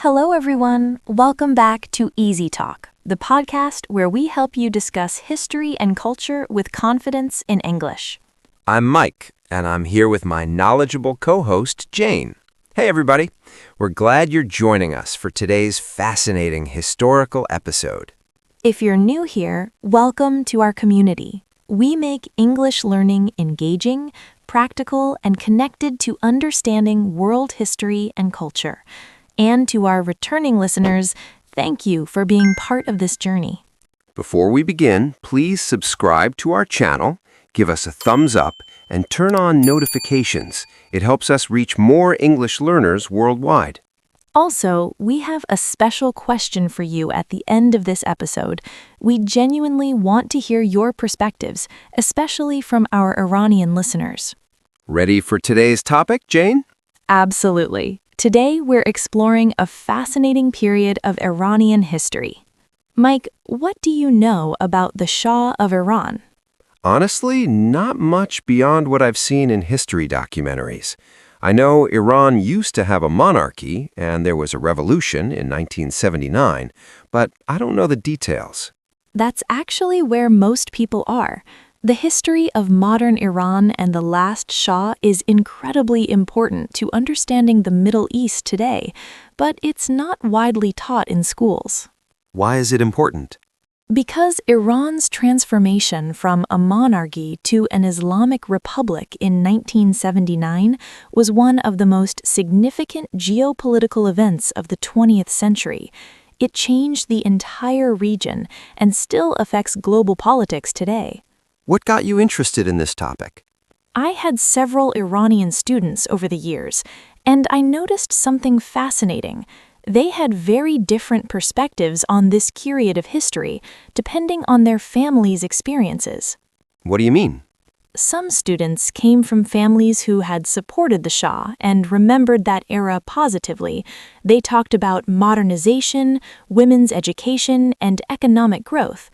Hello, everyone. Welcome back to Easy Talk, the podcast where we help you discuss history and culture with confidence in English. I'm Mike, and I'm here with my knowledgeable co-host, Jane. Hey, everybody. We're glad you're joining us for today's fascinating historical episode. If you're new here, welcome to our community. We make English learning engaging, practical, and connected to understanding world history and culture. And to our returning listeners, thank you for being part of this journey. Before we begin, please subscribe to our channel, give us a thumbs up, and turn on notifications. It helps us reach more English learners worldwide. Also, we have a special question for you at the end of this episode. We genuinely want to hear your perspectives, especially from our Iranian listeners. Ready for today's topic, Jane? Absolutely. Today, we're exploring a fascinating period of Iranian history. Mike, what do you know about the Shah of Iran? Honestly, not much beyond what I've seen in history documentaries. I know Iran used to have a monarchy, and there was a revolution in 1979, but I don't know the details. That's actually where most people are. The history of modern Iran and the last Shah is incredibly important to understanding the Middle East today, but it's not widely taught in schools. Why is it important? Because Iran's transformation from a monarchy to an Islamic republic in 1979 was one of the most significant geopolitical events of the 20th century. It changed the entire region and still affects global politics today. What got you interested in this topic? I had several Iranian students over the years, and I noticed something fascinating. They had very different perspectives on this period of history, depending on their family's experiences. What do you mean? Some students came from families who had supported the Shah and remembered that era positively. They talked about modernization, women's education, and economic growth.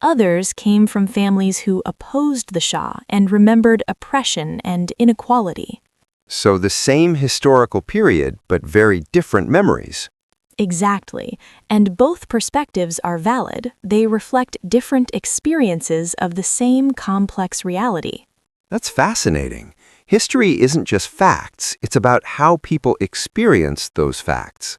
Others came from families who opposed the Shah and remembered oppression and inequality. So the same historical period, but very different memories. Exactly. And both perspectives are valid. They reflect different experiences of the same complex reality. That's fascinating. History isn't just facts, it's about how people experience those facts.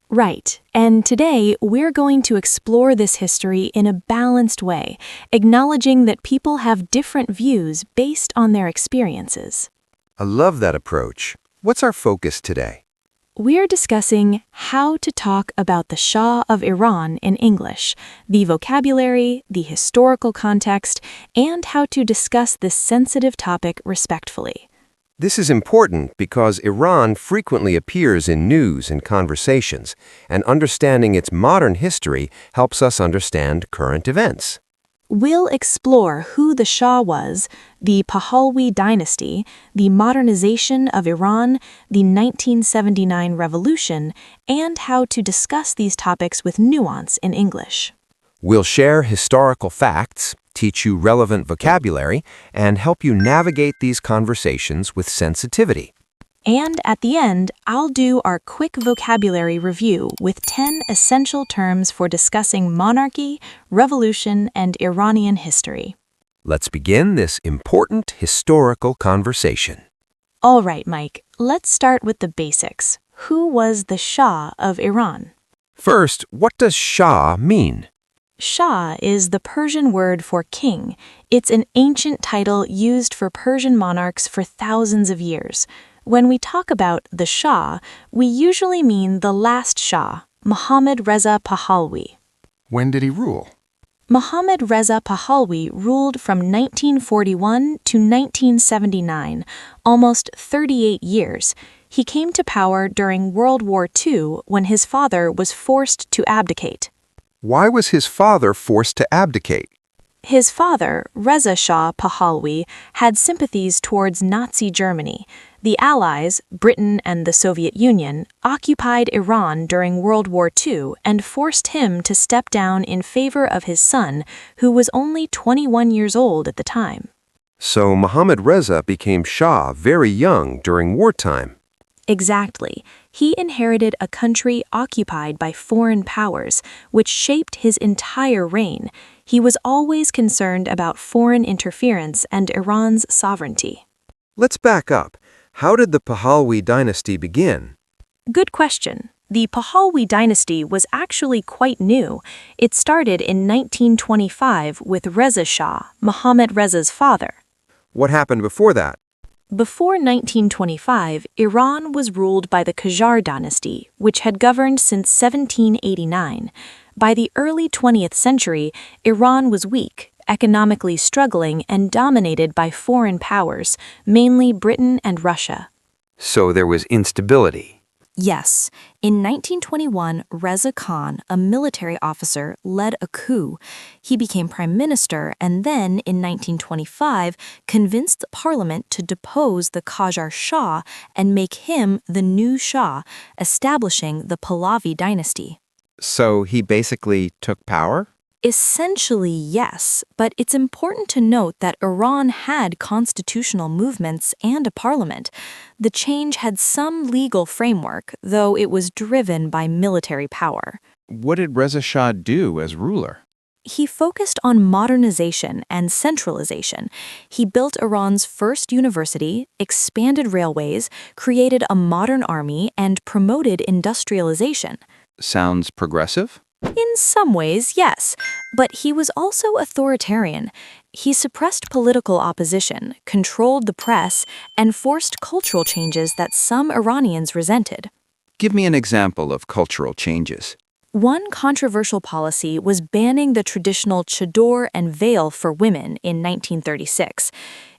Right. And today, we're going to explore this history in a balanced way, acknowledging that people have different views based on their experiences. I love that approach. What's our focus today? We're discussing how to talk about the Shah of Iran in English, the vocabulary, the historical context, and how to discuss this sensitive topic respectfully. This is important because Iran frequently appears in news and conversations, and understanding its modern history helps us understand current events. We'll explore who the Shah was, the PAHLAVI dynasty, the modernization of Iran, the 1979 revolution, and how to discuss these topics with nuance in English. We'll share historical facts, teach you relevant vocabulary, and help you navigate these conversations with sensitivity. And at the end, I'll do our quick vocabulary review with 10 essential terms for discussing monarchy, revolution, and Iranian history. Let's begin this important historical conversation. All right, Mike, let's start with the basics. Who was the Shah of Iran? First, what does Shah mean? Shah is the Persian word for king. It's an ancient title used for Persian monarchs for thousands of years. When we talk about the Shah, we usually mean the last Shah, Mohammad Reza Pahlavi. When did he rule? Mohammad Reza Pahlavi ruled from 1941 to 1979, almost 38 years. He came to power during World War II when his father was forced to abdicate. Why was his father forced to abdicate? His father, Reza Shah Pahlavi, had sympathies towards Nazi Germany. The Allies, Britain and the Soviet Union, occupied Iran during World War II and forced him to step down in favor of his son, who was only 21 years old at the time. So Mohammad Reza became Shah very young during wartime. Exactly. He inherited a country occupied by foreign powers, which shaped his entire reign. He was always concerned about foreign interference and Iran's sovereignty. Let's back up. How did the Pahlavi dynasty begin? Good question. The Pahlavi dynasty was actually quite new. It started in 1925 with Reza Shah, Mohammad Reza's father. What happened before that? Before 1925, Iran was ruled by the Qajar dynasty, which had governed since 1789. By the early 20th century, Iran was weak, economically struggling, and dominated by foreign powers, mainly Britain and Russia. So there was instability. Yes. In 1921, Reza Khan, a military officer, led a coup. He became prime minister and then, in 1925, convinced the parliament to depose the Qajar Shah and make him the new Shah, establishing the Pahlavi dynasty. So he basically took power? Essentially, yes, but it's important to note that Iran had constitutional movements and a parliament. The change had some legal framework, though it was driven by military power. What did Reza Shah do as ruler? He focused on modernization and centralization. He built Iran's first university, expanded railways, created a modern army, and promoted industrialization. Sounds progressive? In some ways, yes, but he was also authoritarian. He suppressed political opposition, controlled the press, and forced cultural changes that some Iranians resented. Give me an example of cultural changes. One controversial policy was banning the traditional chador and veil for women in 1936.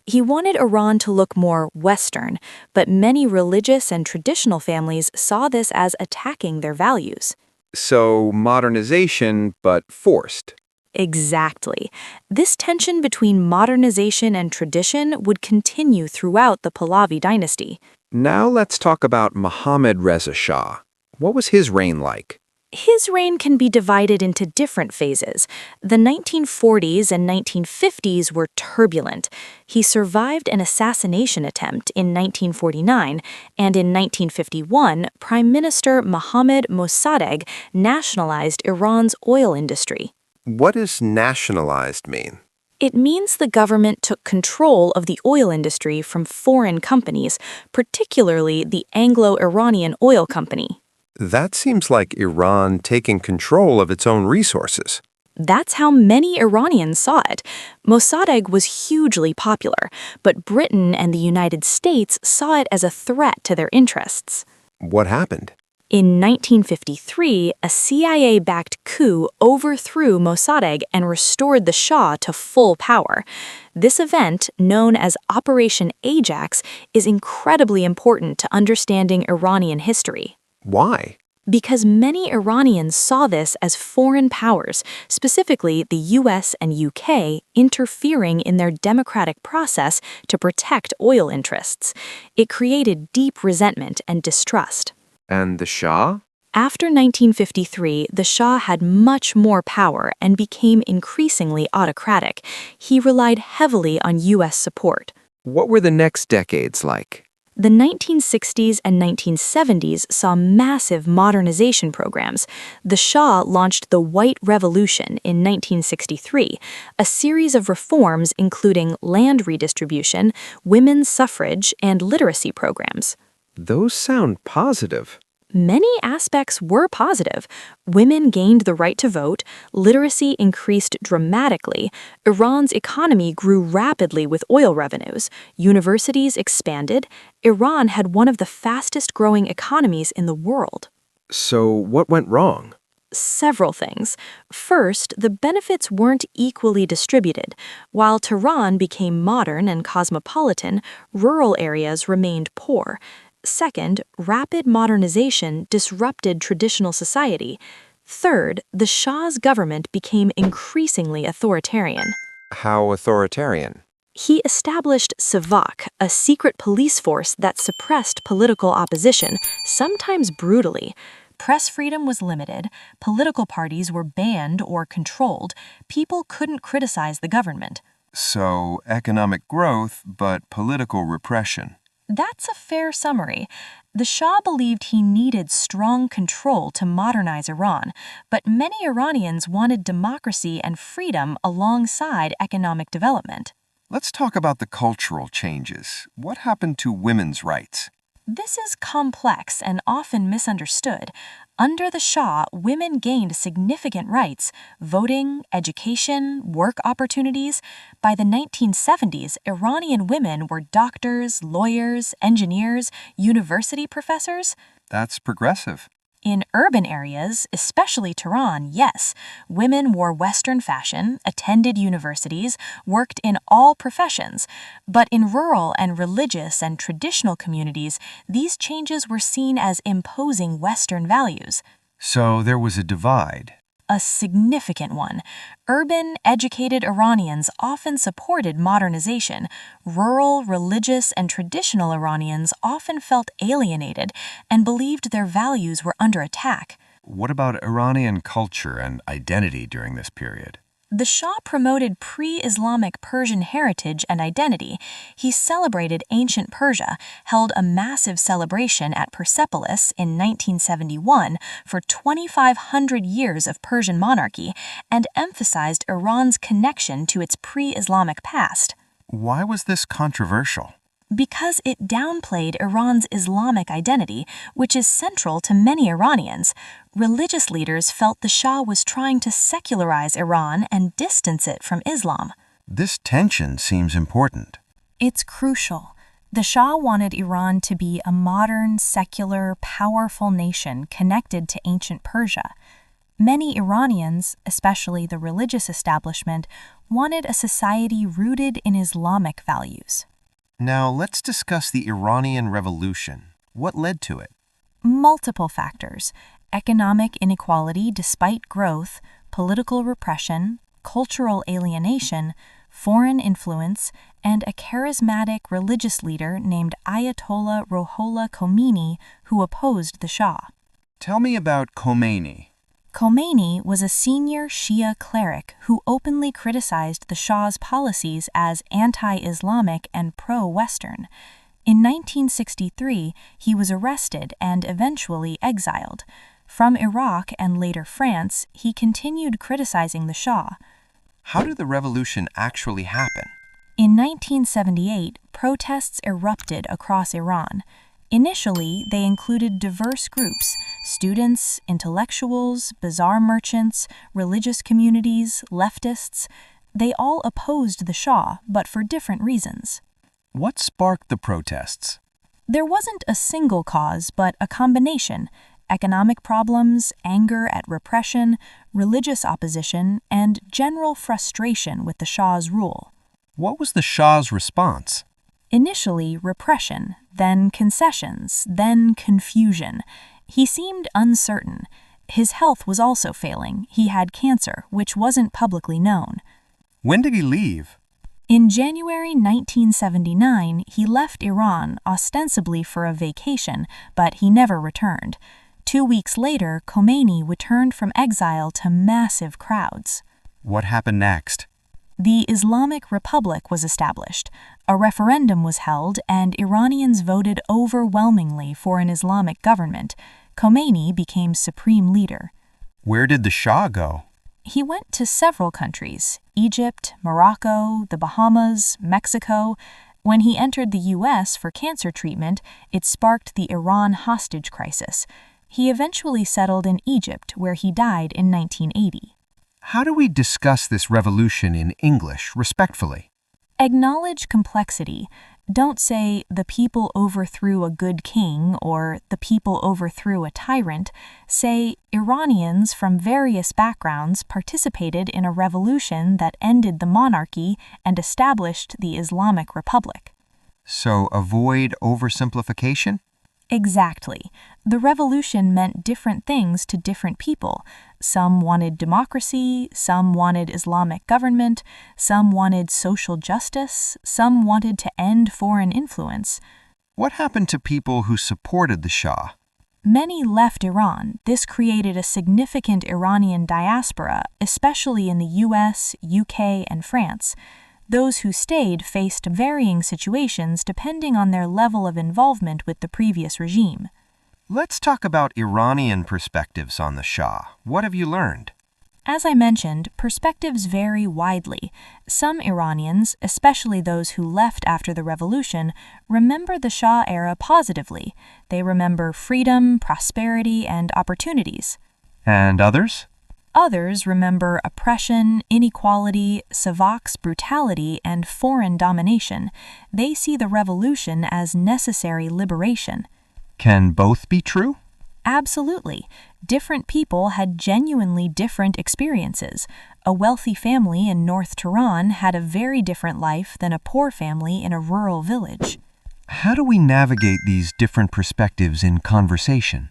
He wanted Iran to look more Western, but many religious and traditional families saw this as attacking their values. So modernization, but forced. Exactly. This tension between modernization and tradition would continue throughout the Pahlavi dynasty. Now let's talk about Mohammad Reza Shah. What was his reign like? His reign can be divided into different phases. The 1940s and 1950s were turbulent. He survived an assassination attempt in 1949, and in 1951, Prime Minister Mohammad Mossadegh nationalized Iran's oil industry. What does nationalized mean? It means the government took control of the oil industry from foreign companies, particularly the Anglo-Iranian Oil Company. That seems like Iran taking control of its own resources. That's how many Iranians saw it. Mossadegh was hugely popular, but Britain and the United States saw it as a threat to their interests. What happened? In 1953, a CIA-backed coup overthrew Mossadegh and restored the Shah to full power. This event, known as Operation Ajax, is incredibly important to understanding Iranian history. Why? Because many Iranians saw this as foreign powers, specifically the US and UK, interfering in their democratic process to protect oil interests. It created deep resentment and distrust. And the Shah? After 1953, the Shah had much more power and became increasingly autocratic. He relied heavily on US support. What were the next decades like? The 1960s and 1970s saw massive modernization programs. The Shah launched the White Revolution in 1963, a series of reforms including land redistribution, women's suffrage, and literacy programs. Those sound positive. Many aspects were positive. Women gained the right to vote, literacy increased dramatically, Iran's economy grew rapidly with oil revenues, universities expanded, Iran had one of the fastest-growing economies in the world. So what went wrong? Several things. First, the benefits weren't equally distributed. While Tehran became modern and cosmopolitan, rural areas remained poor. Second, rapid modernization disrupted traditional society. Third, the Shah's government became increasingly authoritarian. How authoritarian? He established Savak, a secret police force that suppressed political opposition, sometimes brutally. Press freedom was limited, political parties were banned or controlled, people couldn't criticize the government. So, economic growth, but political repression. That's a fair summary. The Shah believed he needed strong control to modernize Iran, but many Iranians wanted democracy and freedom alongside economic development. Let's talk about the cultural changes. What happened to women's rights? This is complex and often misunderstood. Under the Shah, women gained significant rights: voting, education, work opportunities. By the 1970s, Iranian women were doctors, lawyers, engineers, university professors. That's progressive. In urban areas, especially Tehran, yes, women wore Western fashion, attended universities, worked in all professions. But in rural and religious and traditional communities, these changes were seen as imposing Western values. So there was a divide. A significant one. Urban, educated Iranians often supported modernization. Rural, religious, and traditional Iranians often felt alienated and believed their values were under attack. What about Iranian culture and identity during this period? The Shah promoted pre-Islamic Persian heritage and identity. He celebrated ancient Persia, held a massive celebration at Persepolis in 1971 for 2,500 years of Persian monarchy, and emphasized Iran's connection to its pre-Islamic past. Why was this controversial? Because it downplayed Iran's Islamic identity, which is central to many Iranians. Religious leaders felt the Shah was trying to secularize Iran and distance it from Islam. This tension seems important. It's crucial. The Shah wanted Iran to be a modern, secular, powerful nation connected to ancient Persia. Many Iranians, especially the religious establishment, wanted a society rooted in Islamic values. Now let's discuss the Iranian Revolution. What led to it? Multiple factors: economic inequality despite growth, political repression, cultural alienation, foreign influence, and a charismatic religious leader named Ayatollah Ruhollah Khomeini who opposed the Shah. Tell me about Khomeini. Khomeini was a senior Shia cleric who openly criticized the Shah's policies as anti-Islamic and pro-Western. In 1963, he was arrested and eventually exiled. From Iraq and later France, he continued criticizing the Shah. How did the revolution actually happen? In 1978, protests erupted across Iran. Initially, they included diverse groups: students, intellectuals, bazaar merchants, religious communities, leftists. They all opposed the Shah, but for different reasons. What sparked the protests? There wasn't a single cause, but a combination: economic problems, anger at repression, religious opposition, and general frustration with the Shah's rule. What was the Shah's response? Initially, repression, then concessions, then confusion. He seemed uncertain. His health was also failing. He had cancer, which wasn't publicly known. When did he leave? In January 1979, he left Iran ostensibly for a vacation, but he never returned. 2 weeks later, Khomeini returned from exile to massive crowds. What happened next? The Islamic Republic was established. A referendum was held, and Iranians voted overwhelmingly for an Islamic government. Khomeini became supreme leader. Where did the Shah go? He went to several countries: Egypt, Morocco, the Bahamas, Mexico. When he entered the U.S. for cancer treatment, it sparked the Iran hostage crisis. He eventually settled in Egypt, where he died in 1980. How do we discuss this revolution in English respectfully? Acknowledge complexity. Don't say, "the people overthrew a good king," or "the people overthrew a tyrant." Say, "Iranians from various backgrounds participated in a revolution that ended the monarchy and established the Islamic Republic." So avoid oversimplification? Exactly. The revolution meant different things to different people. Some wanted democracy, some wanted Islamic government, some wanted social justice, some wanted to end foreign influence. What happened to people who supported the Shah? Many left Iran. This created a significant Iranian diaspora, especially in the US, UK, and France. Those who stayed faced varying situations depending on their level of involvement with the previous regime. Let's talk about Iranian perspectives on the Shah. What have you learned? As I mentioned, perspectives vary widely. Some Iranians, especially those who left after the revolution, remember the Shah era positively. They remember freedom, prosperity, and opportunities. And others? Others remember oppression, inequality, Savak's brutality, and foreign domination. They see the revolution as necessary liberation. Can both be true? Absolutely. Different people had genuinely different experiences. A wealthy family in North Tehran had a very different life than a poor family in a rural village. How do we navigate these different perspectives in conversation?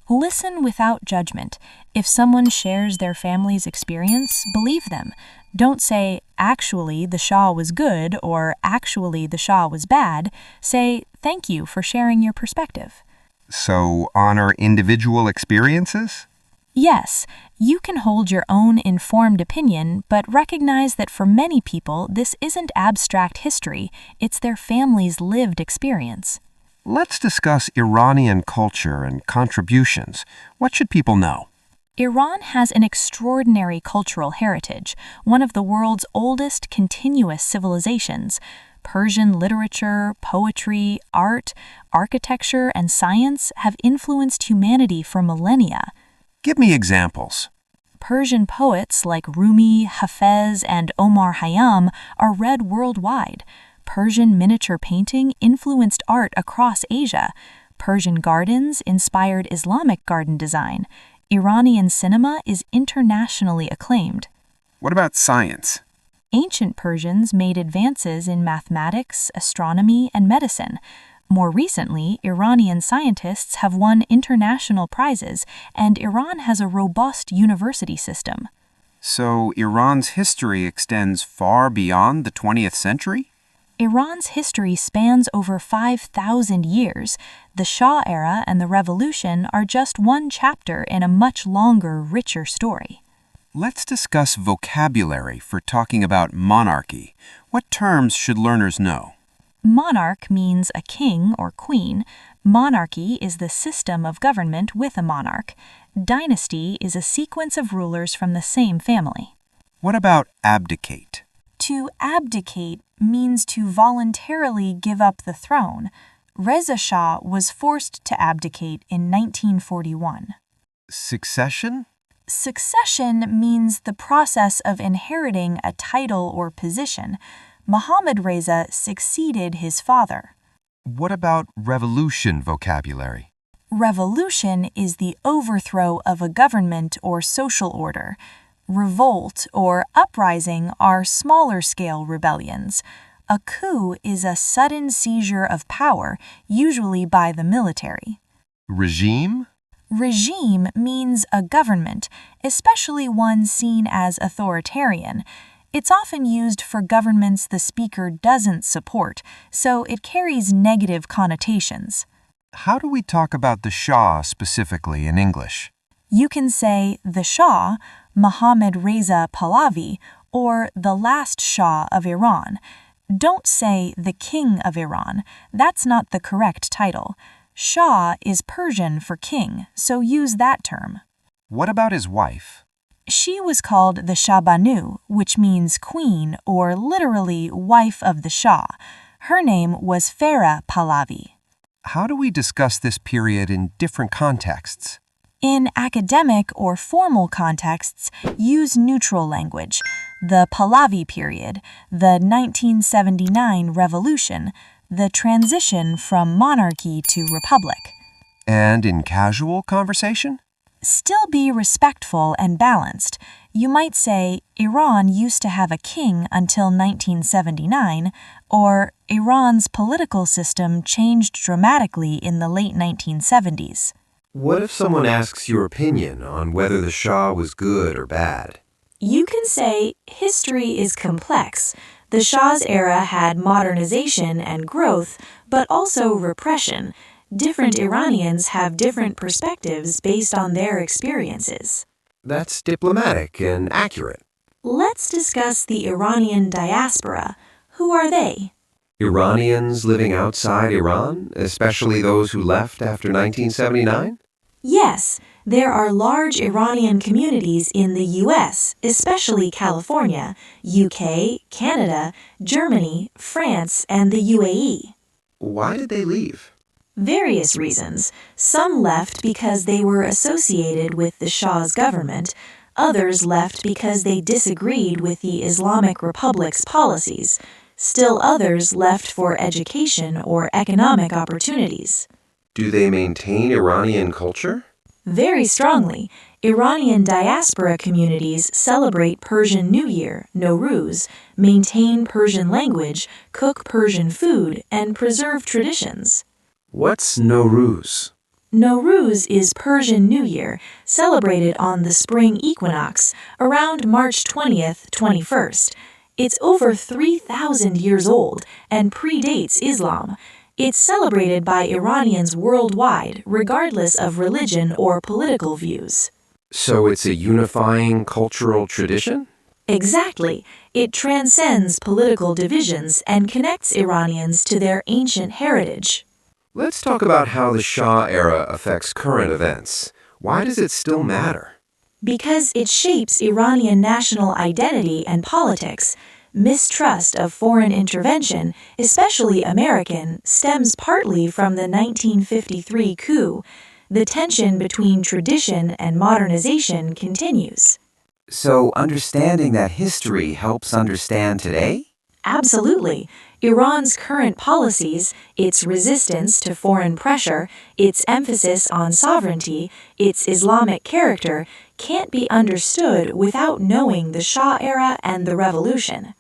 Listen without judgment. If someone shares their family's experience, believe them. Don't say, actually, the Shah was good, or actually, the Shah was bad. Say, thank you for sharing your perspective. So, honor individual experiences? Yes, you can hold your own informed opinion, but recognize that for many people, this isn't abstract history, it's their family's lived experience. Let's discuss Iranian culture and contributions. What should people know? Iran has an extraordinary cultural heritage, one of the world's oldest continuous civilizations. Persian literature, poetry, art, architecture, and science have influenced humanity for millennia. Give me examples. Persian poets like Rumi, Hafez, and Omar Khayyam are read worldwide. Persian miniature painting influenced art across Asia. Persian gardens inspired Islamic garden design. Iranian cinema is internationally acclaimed. What about science? Ancient Persians made advances in mathematics, astronomy, and medicine. More recently, Iranian scientists have won international prizes, and Iran has a robust university system. So, Iran's history extends far beyond the 20th century? Iran's history spans over 5,000 years. The Shah era and the revolution are just one chapter in a much longer, richer story. Let's discuss vocabulary for talking about monarchy. What terms should learners know? Monarch means a king or queen. Monarchy is the system of government with a monarch. Dynasty is a sequence of rulers from the same family. What about abdicate? To abdicate means to voluntarily give up the throne. Reza Shah was forced to abdicate in 1941. Succession? Succession means the process of inheriting a title or position. Mohammad Reza succeeded his father. What about revolution vocabulary? Revolution is the overthrow of a government or social order. Revolt or uprising are smaller-scale rebellions. A coup is a sudden seizure of power, usually by the military. Regime? Regime means a government, especially one seen as authoritarian. It's often used for governments the speaker doesn't support, so it carries negative connotations. How do we talk about the Shah specifically in English? You can say the Shah, Mohammad Reza Pahlavi, or the last Shah of Iran. Don't say the King of Iran. That's not the correct title. Shah is Persian for king, so use that term. What about his wife? She was called the Shahbanu, which means queen or literally wife of the Shah. Her name was Farah Pahlavi. How do we discuss this period in different contexts? In academic or formal contexts, use neutral language. The Pahlavi period, the 1979 revolution, the transition from monarchy to republic. And in casual conversation? Still be respectful and balanced. You might say, Iran used to have a king until 1979, or Iran's political system changed dramatically in the late 1970s. What if someone asks your opinion on whether the Shah was good or bad? You can say, history is complex. The Shah's era had modernization and growth, but also repression. Different Iranians have different perspectives based on their experiences. That's diplomatic and accurate. Let's discuss the Iranian diaspora. Who are they? Iranians living outside Iran, especially those who left after 1979? Yes, there are large Iranian communities in the U.S., especially California, UK, Canada, Germany, France, and the UAE. Why did they leave? Various reasons. Some left because they were associated with the Shah's government. Others left because they disagreed with the Islamic Republic's policies. Still others left for education or economic opportunities. Do they maintain Iranian culture? Very strongly. Iranian diaspora communities celebrate Persian New Year, Nowruz, maintain Persian language, cook Persian food, and preserve traditions. What's Nowruz? Nowruz is Persian New Year, celebrated on the spring equinox, around March 20th, 21st. It's over 3,000 years old and predates Islam. It's celebrated by Iranians worldwide, regardless of religion or political views. So it's a unifying cultural tradition? Exactly. It transcends political divisions and connects Iranians to their ancient heritage. Let's talk about how the Shah era affects current events. Why does it still matter? Because it shapes Iranian national identity and politics. Mistrust of foreign intervention, especially American, stems partly from the 1953 coup. The tension between tradition and modernization continues. So understanding that history helps understand today? Absolutely. Iran's current policies, its resistance to foreign pressure, its emphasis on sovereignty, its Islamic character, can't be understood without knowing the Shah era and the revolution.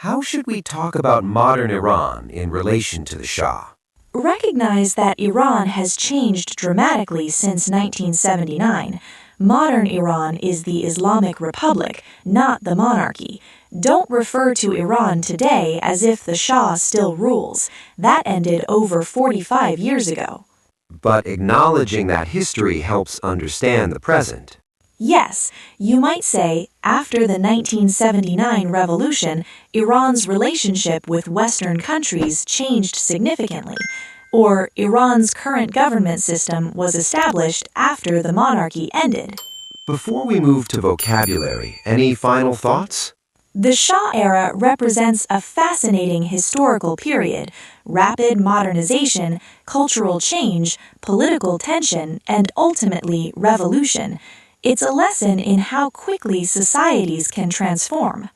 How should we talk about modern Iran in relation to the Shah? Recognize that Iran has changed dramatically since 1979. Modern Iran is the Islamic Republic, not the monarchy. Don't refer to Iran today as if the Shah still rules. That ended over 45 years ago. But acknowledging that history helps understand the present. Yes, you might say, after the 1979 revolution, Iran's relationship with Western countries changed significantly. Or Iran's current government system was established after the monarchy ended. Before we move to vocabulary, any final thoughts? The Shah era represents a fascinating historical period: rapid modernization, cultural change, political tension, and ultimately revolution. It's a lesson in how quickly societies can transform.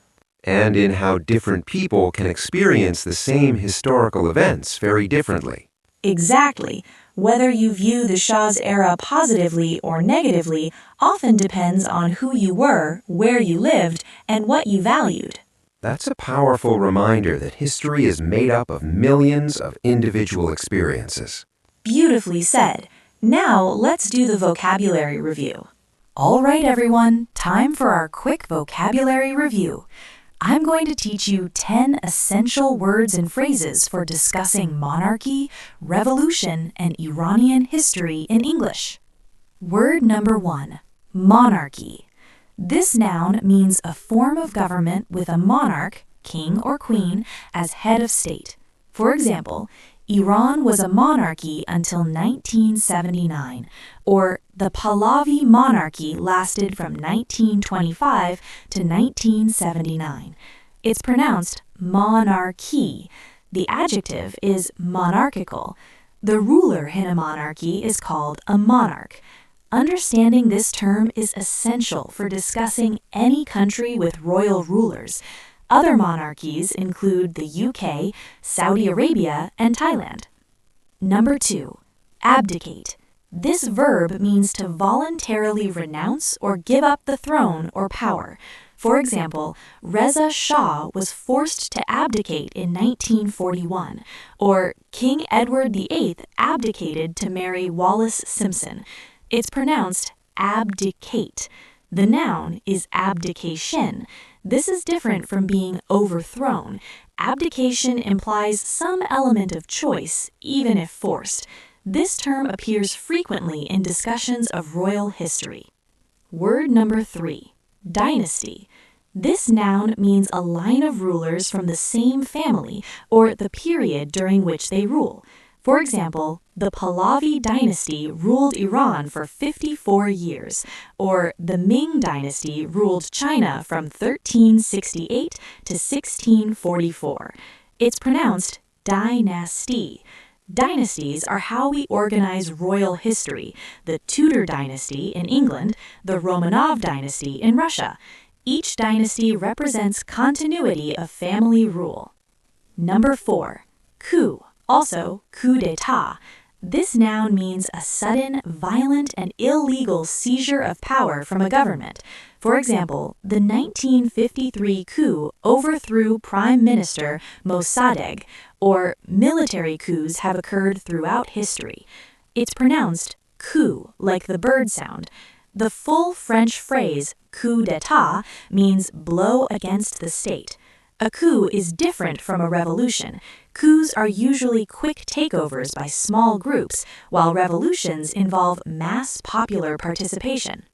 And in how different people can experience the same historical events very differently. Exactly. Whether you view the Shah's era positively or negatively often depends on who you were, where you lived, and what you valued. That's a powerful reminder that history is made up of millions of individual experiences. Beautifully said. Now let's do the vocabulary review. All right, everyone, time for our quick vocabulary review. I'm going to teach you 10 essential words and phrases for discussing monarchy, revolution, and Iranian history in English. Word number 1, monarchy. This noun means a form of government with a monarch, king or queen, as head of state. For example, Iran was a monarchy until 1979, or the Pahlavi monarchy lasted from 1925 to 1979. It's pronounced monarchy. The adjective is monarchical. The ruler in a monarchy is called a monarch. Understanding this term is essential for discussing any country with royal rulers. Other monarchies include the UK, Saudi Arabia, and Thailand. Number 2, abdicate. This verb means to voluntarily renounce or give up the throne or power. For example, Reza Shah was forced to abdicate in 1941, or King Edward VIII abdicated to marry Wallis Simpson. It's pronounced abdicate. The noun is abdication. This is different from being overthrown. Abdication implies some element of choice, even if forced. This term appears frequently in discussions of royal history. Word number 3, dynasty. This noun means a line of rulers from the same family or the period during which they rule. For example, the Pahlavi dynasty ruled Iran for 54 years, or the Ming dynasty ruled China from 1368 to 1644. It's pronounced dynasty. Dynasties are how we organize royal history: the Tudor dynasty in England, the Romanov dynasty in Russia. Each dynasty represents continuity of family rule. Number 4. Coup, also coup d'état. This noun means a sudden, violent, and illegal seizure of power from a government. For example, the 1953 coup overthrew Prime Minister Mossadegh, or military coups have occurred throughout history. It's pronounced coup, like the bird sound. The full French phrase coup d'état means blow against the state. A coup is different from a revolution. Coups are usually quick takeovers by small groups, while revolutions involve mass popular participation.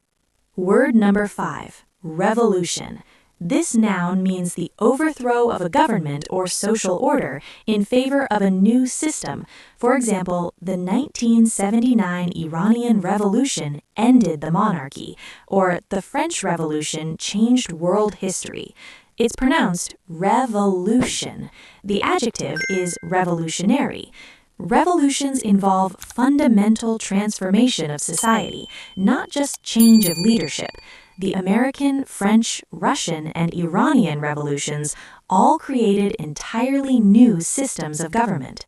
Word number 5, revolution. This noun means the overthrow of a government or social order in favor of a new system. For example, the 1979 Iranian Revolution ended the monarchy, or the French Revolution changed world history. It's pronounced revolution. The adjective is revolutionary. Revolutions involve fundamental transformation of society, not just change of leadership. The American, French, Russian, and Iranian revolutions all created entirely new systems of government.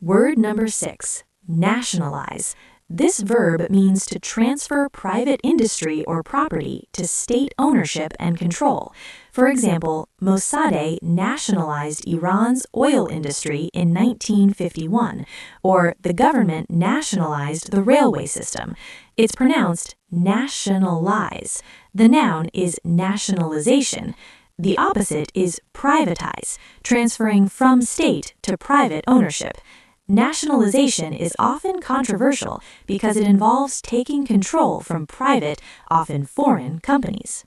Word number 6, nationalize. This verb means to transfer private industry or property to state ownership and control. For example, Mossadegh nationalized Iran's oil industry in 1951, or the government nationalized the railway system. It's pronounced nationalize. The noun is nationalization. The opposite is privatize, transferring from state to private ownership. Nationalization is often controversial because it involves taking control from private, often foreign, companies.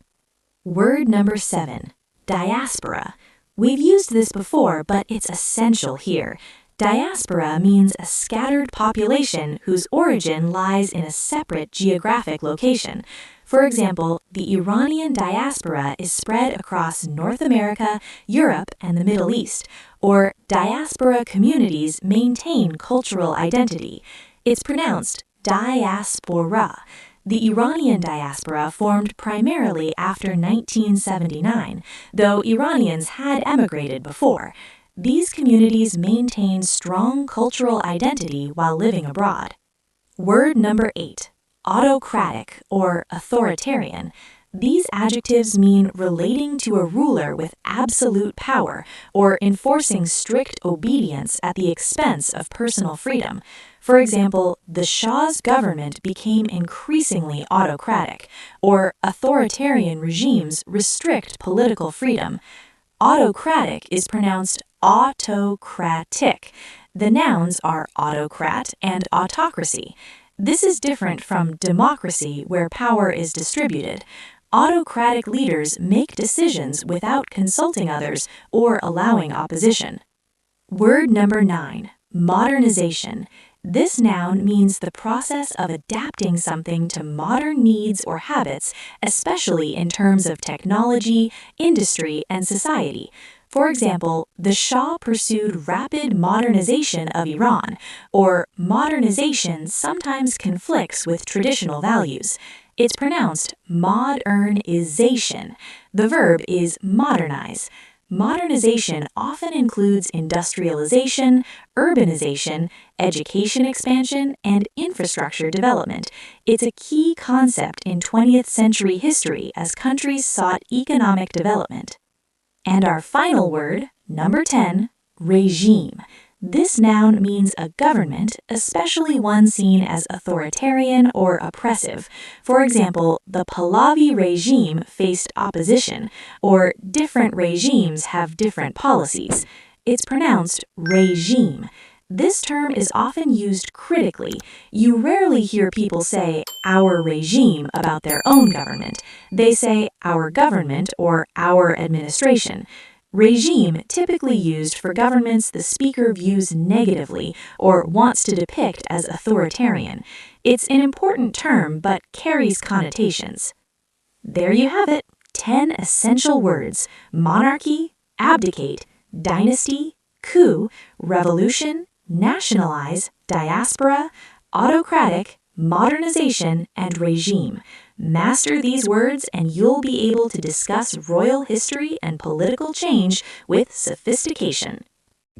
Word number 7, diaspora. We've used this before, but it's essential here. Diaspora means a scattered population whose origin lies in a separate geographic location. For example, the Iranian diaspora is spread across North America, Europe, and the Middle East, or diaspora communities maintain cultural identity. It's pronounced diaspora. The Iranian diaspora formed primarily after 1979, though Iranians had emigrated before. These communities maintain strong cultural identity while living abroad. Word number 8, autocratic or authoritarian. These adjectives mean relating to a ruler with absolute power or enforcing strict obedience at the expense of personal freedom. For example, the Shah's government became increasingly autocratic, or authoritarian regimes restrict political freedom. Autocratic is pronounced autocratic. The nouns are autocrat and autocracy. This is different from democracy, where power is distributed. Autocratic leaders make decisions without consulting others or allowing opposition. Word number 9, modernization. This noun means the process of adapting something to modern needs or habits, especially in terms of technology, industry, and society. For example, the Shah pursued rapid modernization of Iran, or modernization sometimes conflicts with traditional values. It's pronounced modernization. The verb is modernize. Modernization often includes industrialization, urbanization, education expansion, and infrastructure development. It's a key concept in 20th century history as countries sought economic development. And our final word, number 10, regime. This noun means a government, especially one seen as authoritarian or oppressive. For example, the Pahlavi regime faced opposition, or different regimes have different policies. It's pronounced regime. This term is often used critically. You rarely hear people say our regime about their own government. They say our government or our administration. Regime typically used for governments the speaker views negatively or wants to depict as authoritarian. It's an important term but carries connotations. There you have it, 10 essential words: monarchy, abdicate, dynasty, coup, revolution, nationalize, diaspora, autocratic, modernization, and regime. Master these words and you'll be able to discuss royal history and political change with sophistication.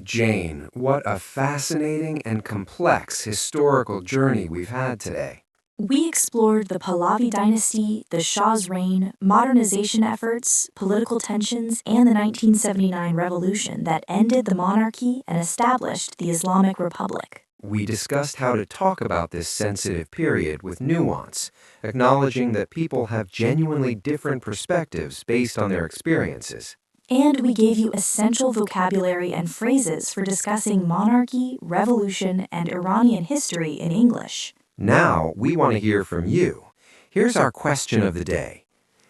Jane, what a fascinating and complex historical journey we've had today. We explored the Pahlavi dynasty, the Shah's reign, modernization efforts, political tensions, and the 1979 revolution that ended the monarchy and established the Islamic Republic. We discussed how to talk about this sensitive period with nuance, acknowledging that people have genuinely different perspectives based on their experiences. And we gave you essential vocabulary and phrases for discussing monarchy, revolution, and Iranian history in English. Now, we want to hear from you. Here's our question of the day.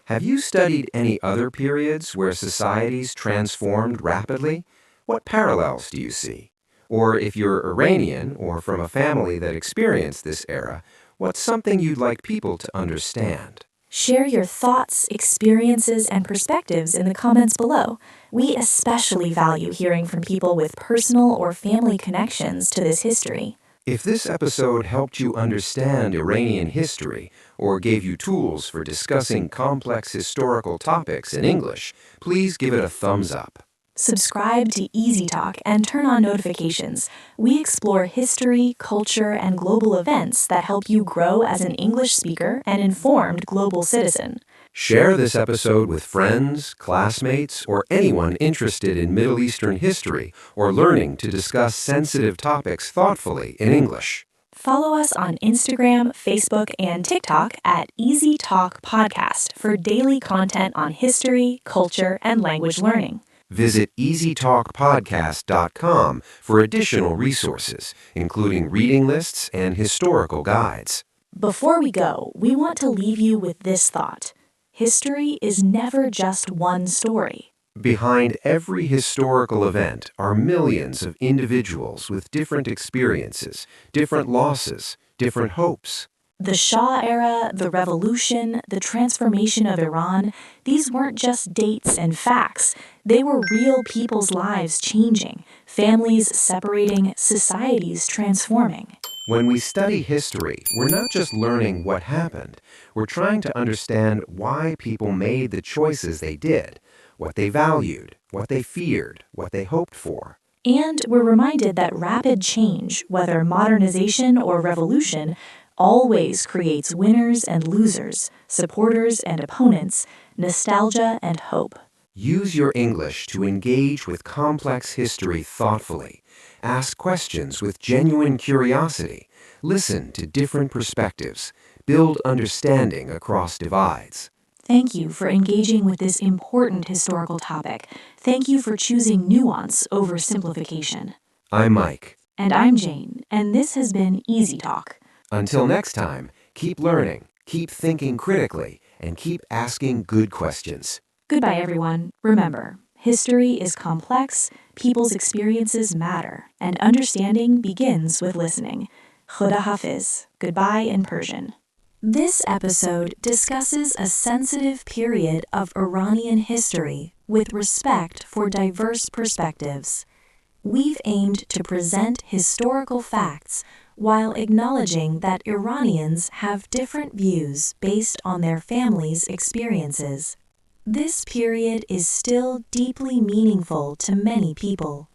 Have you studied any other periods where societies transformed rapidly? What parallels do you see? Or if you're Iranian or from a family that experienced this era, what's something you'd like people to understand? Share your thoughts, experiences, and perspectives in the comments below. We especially value hearing from people with personal or family connections to this history. If this episode helped you understand Iranian history or gave you tools for discussing complex historical topics in English, please give it a thumbs up. Subscribe to Easy Talk and turn on notifications. We explore history, culture, and global events that help you grow as an English speaker and informed global citizen. Share this episode with friends, classmates, or anyone interested in Middle Eastern history or learning to discuss sensitive topics thoughtfully in English. Follow us on Instagram, Facebook, and TikTok at Easy Talk Podcast for daily content on history, culture, and language learning. Visit easytalkpodcast.com for additional resources, including reading lists and historical guides. Before we go, we want to leave you with this thought. History is never just one story. Behind every historical event are millions of individuals with different experiences, different losses, different hopes. The Shah era, the revolution, the transformation of Iran, these weren't just dates and facts. They were real people's lives changing, families separating, societies transforming. When we study history, we're not just learning what happened. We're trying to understand why people made the choices they did, what they valued, what they feared, what they hoped for. And we're reminded that rapid change, whether modernization or revolution, always creates winners and losers, supporters and opponents, nostalgia and hope. Use your English to engage with complex history thoughtfully. Ask questions with genuine curiosity. Listen to different perspectives. Build understanding across divides. Thank you for engaging with this important historical topic. Thank you for choosing nuance over simplification. I'm Mike. And I'm Jane, and this has been Easy Talk. Until next time, keep learning, keep thinking critically, and keep asking good questions. Goodbye, everyone. Remember, history is complex, people's experiences matter, and understanding begins with listening. Khuda Hafiz. Goodbye in Persian. This episode discusses a sensitive period of Iranian history with respect for diverse perspectives. We've aimed to present historical facts while acknowledging that Iranians have different views based on their families' experiences. This period is still deeply meaningful to many people.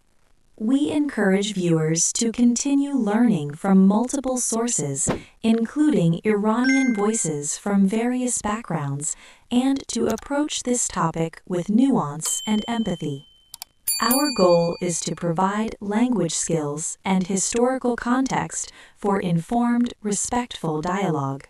We encourage viewers to continue learning from multiple sources, including Iranian voices from various backgrounds, and to approach this topic with nuance and empathy. Our goal is to provide language skills and historical context for informed, respectful dialogue.